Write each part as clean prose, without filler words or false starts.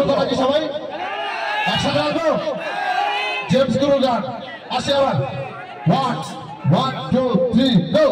তো নাকি সবাই একসাথে আসবো জেমস গুরু গান আসে আবার 1 2 3 গো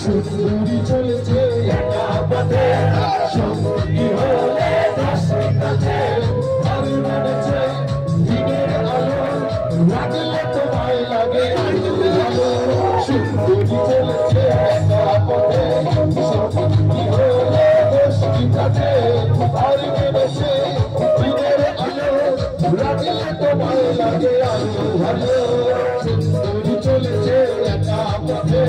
সুন্দরী চলেছে একা পথে সঙ্গী হলে দাসের কাছে আলো মেরেছে দিনের আলো লাগলে তোমায় লাগে আলো সুন্দরী চলেছে একা পথে সঙ্গী হলে দাসের কাছে আলো মেরেছে দিনের আলো লাগলে তোমায় লাগে আলো ভালো সুন্দরী চলেছে একা পথে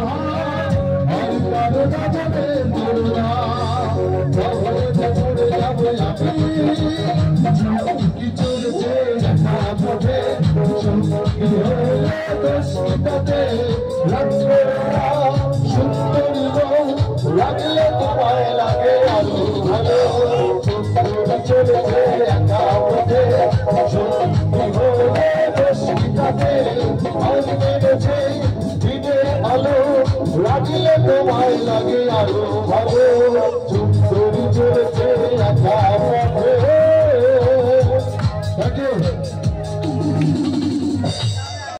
আমার দুষ্কৃতাতে লাগবে না সুন্দরী বউ লাগলে তোমায় লাগে আরো ভালো সুন্দরী চলেছে একা পথে সত্যি হলে দুষ্কৃতাতে আজ মেরেছে দিনের আলো লাগলে তোমায় লাগে আরো ভালো সুন্দরী চলেছে একা পথে